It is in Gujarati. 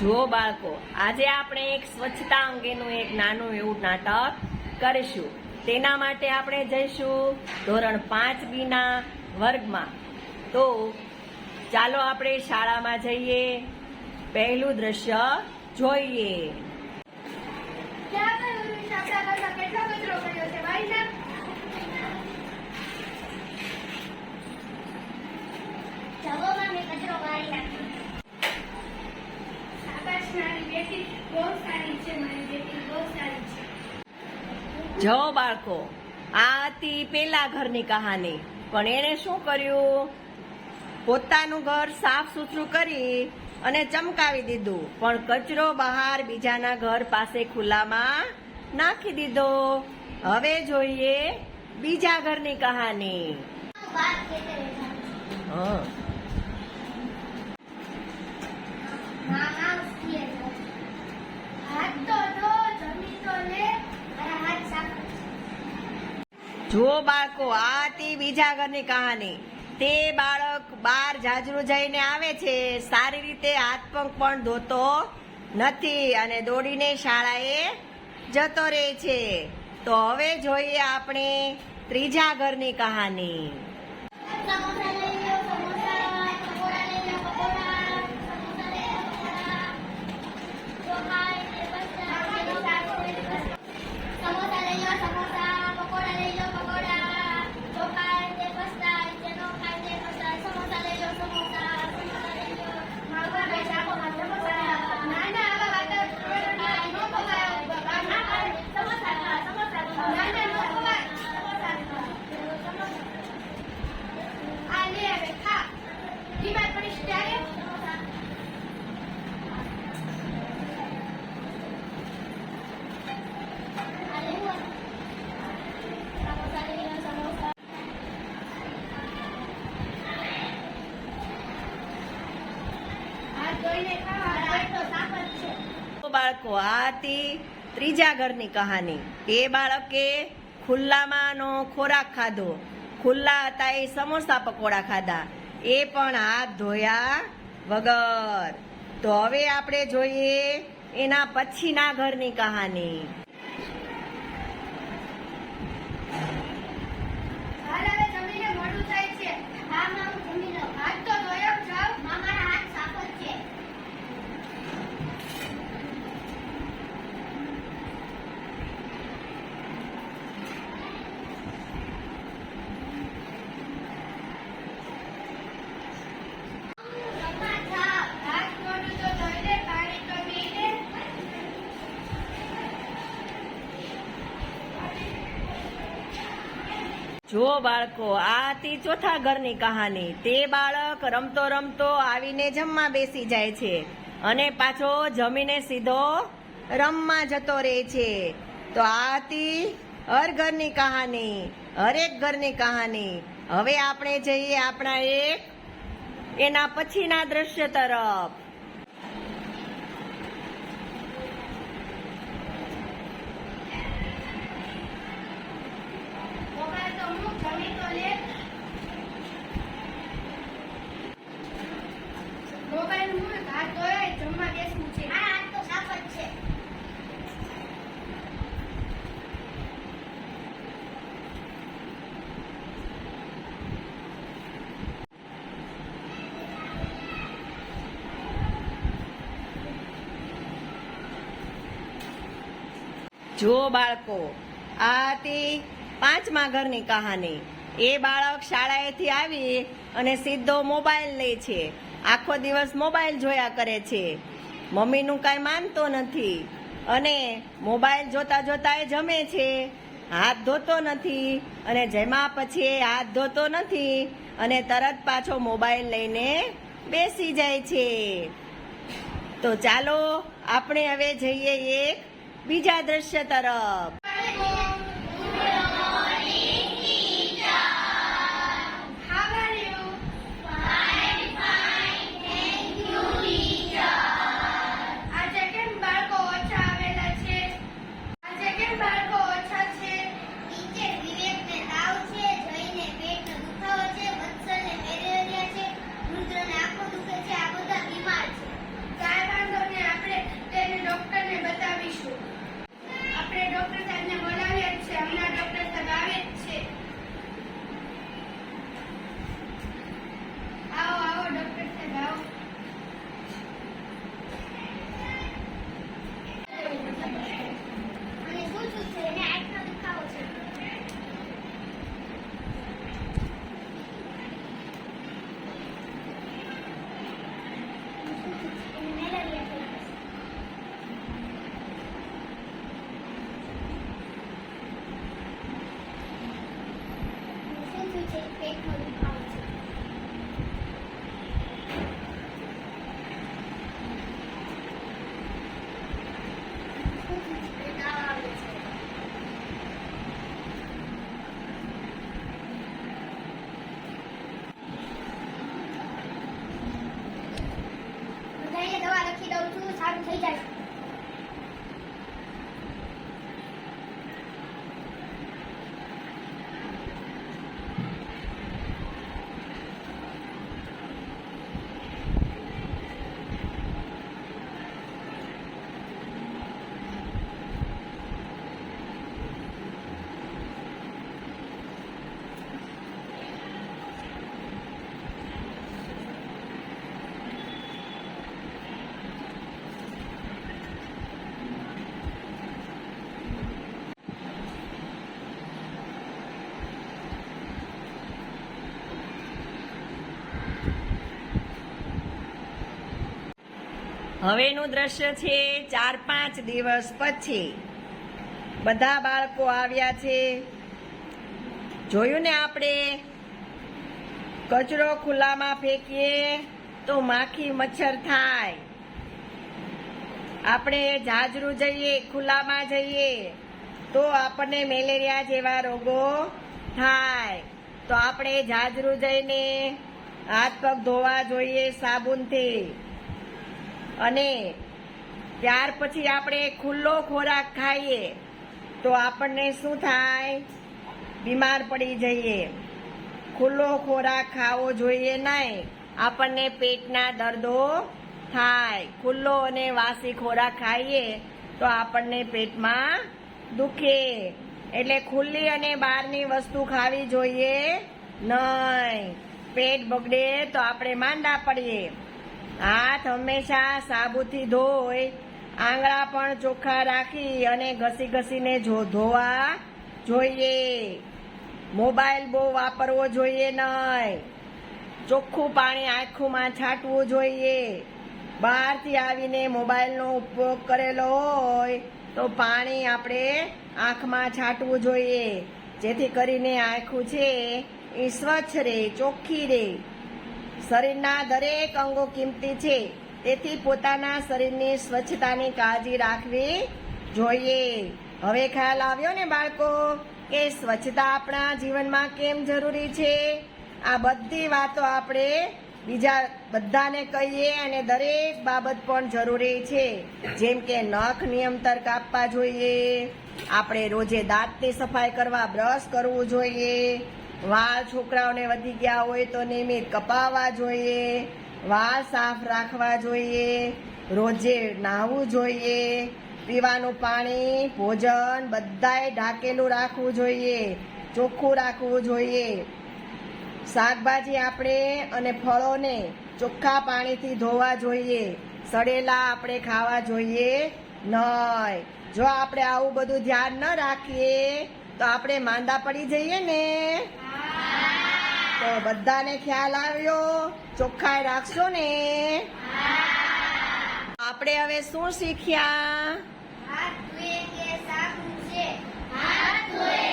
જુઓ બાળકો, આજે આપણે એક સ્વચ્છતા અંગેનું એક નાનું એવું નાટક કરીશું. તેના માટે આપણે જઈશું ધોરણ 5B ના વર્ગમાં. તો ચાલો આપણે શાળામાં જઈએ, પહેલું દ્રશ્ય જોઈએ. જો બાળકો, આ હતી પેલા ઘરની કહાની. પણ એને શું કર્યું? પોતાનું ઘર સાફ સુથરું કરી અને ચમકાવી દીધું, પણ કચરો બહાર બીજાના ઘર પાસે ખુલ્લામાં નાખી દીધો. હવે જોઈએ બીજા ઘરની કહાની. જુઓ બાળકો, આ હતી બીજા ઘરની કહાની. તે બાળક બહાર જાજરૂ જઈને આવે છે, સારી રીતે હાથ પગ પણ ધોતો નથી અને દોડીને શાળાએ જતો રહે છે. તો હવે જોઈએ આપણે ત્રીજા ઘરની કહાની. બાળકો, આ હતી ત્રીજા ઘરની કહાની. એ બાળકે ખુલ્લામાંનો ખોરાક ખાધો. ખુલ્લા હતા એ સમોસા પકોડા ખાધા, એ પણ હાથ ધોયા વગર. તો હવે આપણે જોઈએ એના પછીના ઘરની કહાની. જુઓ બાળકો, આ હતી ચોથા ઘરની કહાની. તે બાળક રમતો રમતો આવીને જમવા બેસી જાય છે અને પાછો જમીને સીધો રમવા જતો રહે છે. તો આ હતી હર ઘરની કહાની, હરેક ઘરની કહાની. હવે આપણે જઈએ આપણા એના પછીના દ્રશ્ય તરફ. જુઓ બાળકો, આ હતી પાંચમા ઘરની કહાની. એ બાળક શાળાએથી આવી અને સીધો મોબાઈલ લે છે. આખો દિવસ મોબાઈલ જોયા કરે છે. મમ્મીનું કાંઈ માનતો નથી અને મોબાઈલ જોતા જોતા એ જમે છે. હાથ ધોતો નથી અને જમ્યા પછી હાથ ધોતો નથી અને તરત પાછો મોબાઈલ લઈને બેસી જાય છે. તો ચાલો આપણે હવે જઈએ એક બીજા દ્રશ્ય તરફ. આ બધા બીમાર છે. કાંઈ વાંધો નહીં. હવેનું દ્રશ્ય છે 4-5 દિવસ પછી. બધા બાળકો આવ્યા છે. જોયું ને, આપણે કચરો ખુલ્લામાં ફેંકીએ તો માખી મચ્છર થાય. આપણે જાજરૂ જઈએ, ખુલ્લામાં જઈએ તો આપણને મેલેરિયા જેવા રોગો થાય. તો આપણે જાજરૂ જઈને હાથ પગ ધોવા જોઈએ સાબુનથી. અને ત્યાર પછી આપણે ખુલ્લો ખોરાક ખાઈએ તો આપણને શું થાય? બીમાર પડી જઈએ. ખુલ્લો ખોરાક ખાવો જોઈએ નહીં, આપણને પેટના દર્દો થાય. ખુલ્લો અને વાસી ખોરાક ખાઈએ તો આપણને પેટમાં દુખે. એટલે ખુલ્લી અને બહારની વસ્તુ ખાવી જોઈએ નહીં. પેટ બગડે તો આપણે માંદા પડીએ. હાથ હંમેશા સાબુથી ધોઈ, આંગળા પણ ચોખ્ખા રાખી અને ઘસી ઘસીને ધોવા જોઈએ. મોબાઈલ બહુ વાપરવો જોઈએ નહીં. ચોખ્ખું પાણી આંખોમાં છાંટવું જોઈએ. બહારથી આવીને મોબાઈલનો ઉપયોગ કરેલો હોય તો પાણી આપણે આંખમાં છાંટવું જોઈએ, જેથી કરીને આંખું છે એ સ્વચ્છ રહે, ચોખ્ખી રહે. શરીરના દરેક અંગો કિંમતી છે, તેથી પોતાના શરીરની સ્વચ્છતાની કાળજી રાખવી જોઈએ. હવે ખ્યાલ આવ્યો ને બાળકો કે સ્વચ્છતા આપણા જીવનમાં કેમ જરૂરી છે? આ બધી વાતો આપણે બીજા બધાને કહીએ અને દરેક બાબત પણ જરૂરી છે. જેમ કે નખ નિયમતર કાપવા જોઈએ, આપણે રોજે દાંતની સફાઈ કરવા બ્રશ કરવું જોઈએ, વાળ છોકરાઓને વધી ગયા હોય તો નિયમિત કપાવવા જોઈએ, વાળ સાફ રાખવા જોઈએ, રોજે નાહવું જોઈએ, પીવાનું પાણી, ભોજન બધાય ઢાંકેલું રાખવું જોઈએ, ચોખ્ખું રાખવું જોઈએ. શાકભાજી આપણે અને ફળોને ચોખ્ખા પાણીથી ધોવા જોઈએ. સડેલા આપણે ખાવા જોઈએ નહીં. જો આપણે આવું બધું ધ્યાન ન રાખીએ તો આપણે માંદા પડી જઈએ ને. તો બધાને ખ્યાલ આવ્યો? ચોખ્ખાઈ રાખશો ને? આપણે હવે શું શીખ્યા? હાથ ધોઈએ કે સાબુ છે? હાથ ધોઈએ